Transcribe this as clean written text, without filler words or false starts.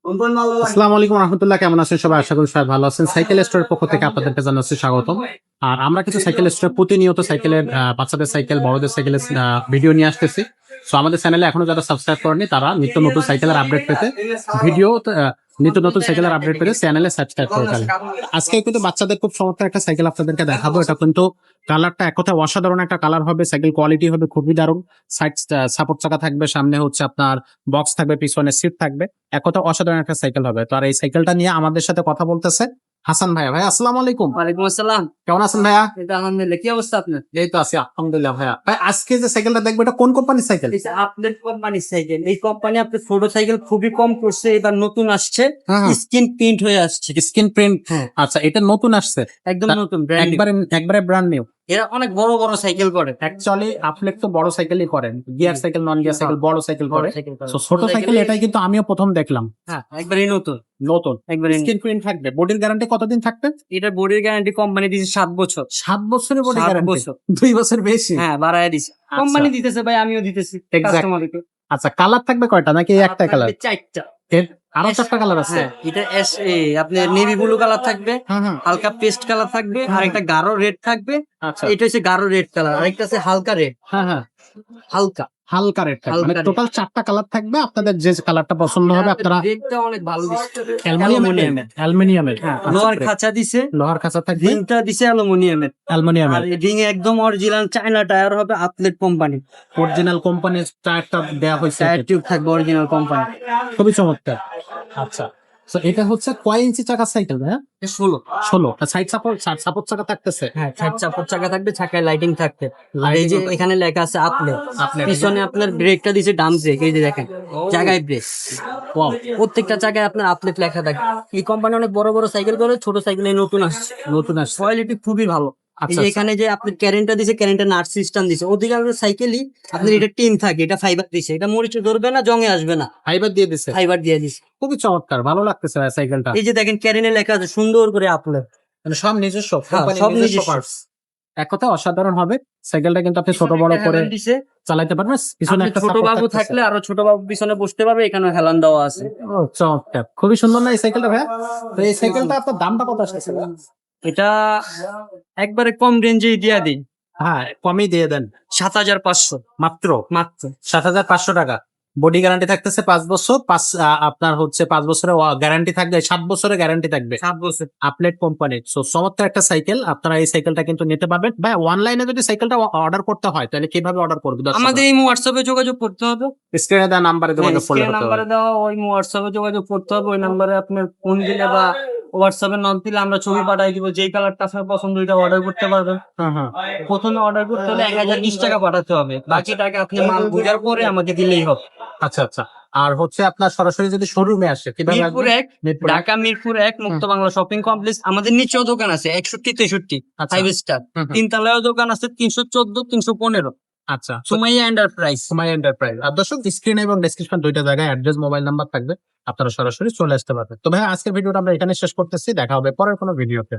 আসসালামু আলাইকুম রহমতুল্লাহ, কেমন আছেন সবাই? আশা করি সবাই ভালো আছেন। সাইকেল স্টোরের পক্ষ থেকে আপনাদেরকে জানাচ্ছি স্বাগতম। আর আমরা কিছু সাইকেল স্টোরে প্রতিনিয়ত সাইকেলের বাচ্চাদের সাইকেল, বড়দের সাইকেলের ভিডিও নিয়ে আসতেছি। সো আমাদের চ্যানেলে এখনো যারা সাবস্ক্রাইব করেনি তারা নিত্য নতুন সাইকেলের আপডেট পেতে ভিডিও নিত্য নতুন সাইকেলের আপডেট পেতে চ্যানেলে সাবস্ক্রাইব করে ফেলেন। আজকে কিন্তু বাচ্চাদের খুব চমৎকার একটা সাইকেল আপনাদেরকে দেখাবো। এটা কিন্তু কালারটা এক কথায় অসাধারণ একটা কালার হবে। সাইকেল কোয়ালিটি হবে খুবই দারুণ। সাইড সাপোর্ট চাকা থাকবে, সামনে হচ্ছে আপনার বক্স থাকবে, পিছনে সিট থাকবে। এক কথা অসাধারণ একটা সাইকেল হবে। তো আর এই সাইকেলটা নিয়ে আমাদের সাথে কথা বলতেছে হাসান ভাইয়া। ভাই আসসালামু আলাইকুম। ওয়ালাইকুম আসসালাম। কেমন আছেন ভাইয়া? এটা আলহামদুলিল্লাহ। কি অবস্থা আপনার? এই তো আছি আলহামদুলিল্লাহ। ভাইয়া ভাই আজকে যে সাইকেলটা দেখবো এটা কোন কোম্পানির সাইকেল? এটা আপডেট কোম্পানির সাইকেল। এই কোম্পানি আপনার ছোট সাইকেল খুবই কম করছে, এবার নতুন আসছে, স্ক্রিন প্রিন্ট হয়ে আসছে। Screen print. হ্যাঁ। আচ্ছা, এটা নতুন আসছে একদম নতুন, ব্র্যান্ড নিউ। একবারে ব্র্যান্ড নিউ। এরা অনেক বড় বড় সাইকেল করে। অ্যাকচুয়ালি আপনি তো বড় সাইকেলই করেন, gear cycle, non gear cycle, বড় সাইকেল বড় করে। সাইকেল করে। So, ছোট সাইকেল এটাই কিন্তু আমিও প্রথম দেখলাম। হ্যাঁ, একবারই নতুন। নতুন একবারই স্ক্রিন প্রিন্ট থাকবে। বডির গ্যারান্টি কতদিন থাকবে? এটা বডির গ্যারান্টি কোম্পানি দিয়েছে 7 বছর। 7 বছরের বডি 7 গ্যারান্টি? বছর। 2 বছর বেশি। হ্যাঁ, বাড়ায় দিছে। কোম্পানি দিতেছে ভাই, আমিও দিতেছি কাস্টমারকে। আচ্ছা, কালার থাকবে কয়টা নাকি একটা কালার? 4টা। আরো 4টা কালার আছে? হ্যাঁ, এটা আপনার নেভি ব্লু কালার থাকবে, হালকা পেস্ট কালার থাকবে, আর একটা গাঢ় রেড থাকবে। আচ্ছা, এটা হচ্ছে গাঢ় রেড কালার, আরেকটা আছে হালকা রেড। হ্যাঁ, হালকা হালকা রেড থাকবে। মানে হালকা টোটাল 4টা কালার থাকবে। আপনাদের যে কালারটা পছন্দ হবে আপনারা। রেডটা অনেক ভালো দিচ্ছে, অ্যালুমিনিয়ামের। হ্যাঁ, লোহার খাঁচা দিছে, লোহার খাঁচা থাকবে, রিংটা দিছে অ্যালুমিনিয়ামের। আর রিং একদম অরিজিনাল চায়না টায়ার হবে, আপলেট কোম্পানি। অরিজিনাল কোম্পানির টায়ারটা দেয়া হয়েছে। টায়ার টিউব থাকবে অরিজিনাল কোম্পানি। খুবই চমৎকার। আচ্ছা, তো এটা হচ্ছে কয় ইঞ্চি চাকার সাইকেল? হ্যাঁ, 16। সাইড সাপোর্ট চাকা থাকতেছে। হ্যাঁ, সাইড সাপোর্ট চাকা থাকবে, চাকায় লাইটিং থাকবে। আর এই যে এখানে লেখা আছে আপলেট। পিছনে আপনার ব্রেকটা দিছে ডাম ব্রেক, এই যে দেখেন জায়গায় ব্রেক। প্রত্যেকটা জায়গায় আপনার আপলেট লেখা থাকে। এই কোম্পানি অনেক বড় বড় সাইকেল করে, ছোট সাইকেলে নতুন আসছে। কোয়ালিটি খুবই ভালো। এখানে যে আপনি ক্যারেন্টটা দিছে, ক্যারেন্টে নাট সিস্টেম দিছে। অধিকাংশ সাইকেলই আপনার এটা টিন থাকে, এটা ফাইবার দিছে। এটা মরিচে ধরবে না, জঙে আসবে না, ফাইবার দিয়ে দিছে। ফাইবার দিয়ে দিছে। খুবই চমৎকার, ভালো লাগতেছে সাইকেলটা। এই যে দেখেন ক্যারেন্টে লেখা আছে সুন্দর করে আপলেট। মানে সব নিজস্ব, সব নিজস্ব। এক কথা অসাধারণ হবে সাইকেলটা। কিন্তু আপনি ছোট বড় করে চালাতে পারবেন। পিছনে একটা ছোট বাবু থাকলে আরো ছোট বাবু পিছনে বসতে পারবে, এখানে হেলান দেওয়া আছে। ও চমৎকার, খুবই সুন্দর না এই সাইকেলটা ভাইয়া? তো এই সাইকেলটা আপনার দামটা কত আসছে? এটা একবারে কম রেঞ্জেই দিয়ে দিই। হ্যাঁ, কমই দিয়ে দেন। 7,500 মাত্র মাত্র 7,500 টাকা। বডি গ্যারান্টি থাকতেছে 5 বছর। আপনার হচ্ছে 5 বছরের গ্যারান্টি থাকবে, 7 বছরের গ্যারান্টি থাকবে 7 বছর। আপলেট কোম্পানির। সো চমৎকার একটা সাইকেল। আপনারা এই সাইকেলটা কিন্তু নিতে পারবেন। ভাই অনলাইনে যদি সাইকেলটা অর্ডার করতে হয় তাহলে কিভাবে অর্ডার করবে? আমাদের এই হোয়াটসঅ্যাপে যোগাযোগ করতে হবে। স্ক্রিনে দেওয়া নাম্বারে যোগাযোগ করলে হবে। নাম্বারে দেওয়া ওই হোয়াটসঅ্যাপে যোগাযোগ করতে হবে। ওই নাম্বারে আপনার ফোন দিলে বা হোয়াটসঅ্যাপে নক দিলে আমরা ছবি পাঠিয়ে দিব। যেই কালারটা আপনার পছন্দ ওইটা অর্ডার করতে পারবেন। প্রথমে অর্ডার করতে হলে 1020 টাকা পাঠাতে হবে। বাকি টাকা আপনি মাল বুঝার পরে আমাকে দিলেই হবে। আচ্ছা আচ্ছা। আর হচ্ছে আপনার সরাসরি যদি শোরুমে আসে কিভাবে? মিরপুর 1, ঢাকা মিরপুর 1 মুক্ত বাংলা শপিং কমপ্লেক্স। আমাদের নিচেও দোকান আছে 61-63 5 স্টার। তিনতলায়ও দোকান আছে 314-315। আচ্ছা, সুমাইয়া এন্টারপ্রাইজ। আর দর্শক স্ক্রিনে এবং ডেসক্রিপশন দুইটা জায়গায় অ্যাড্রেস, মোবাইল নাম্বার থাকবে, আপনারা সরাসরি চলে আসতে পারবেন। তো ভাই আজকের ভিডিওটা আমরা এখানে শেষ করতেছি। দেখা হবে পরের কোনো ভিডিওতে।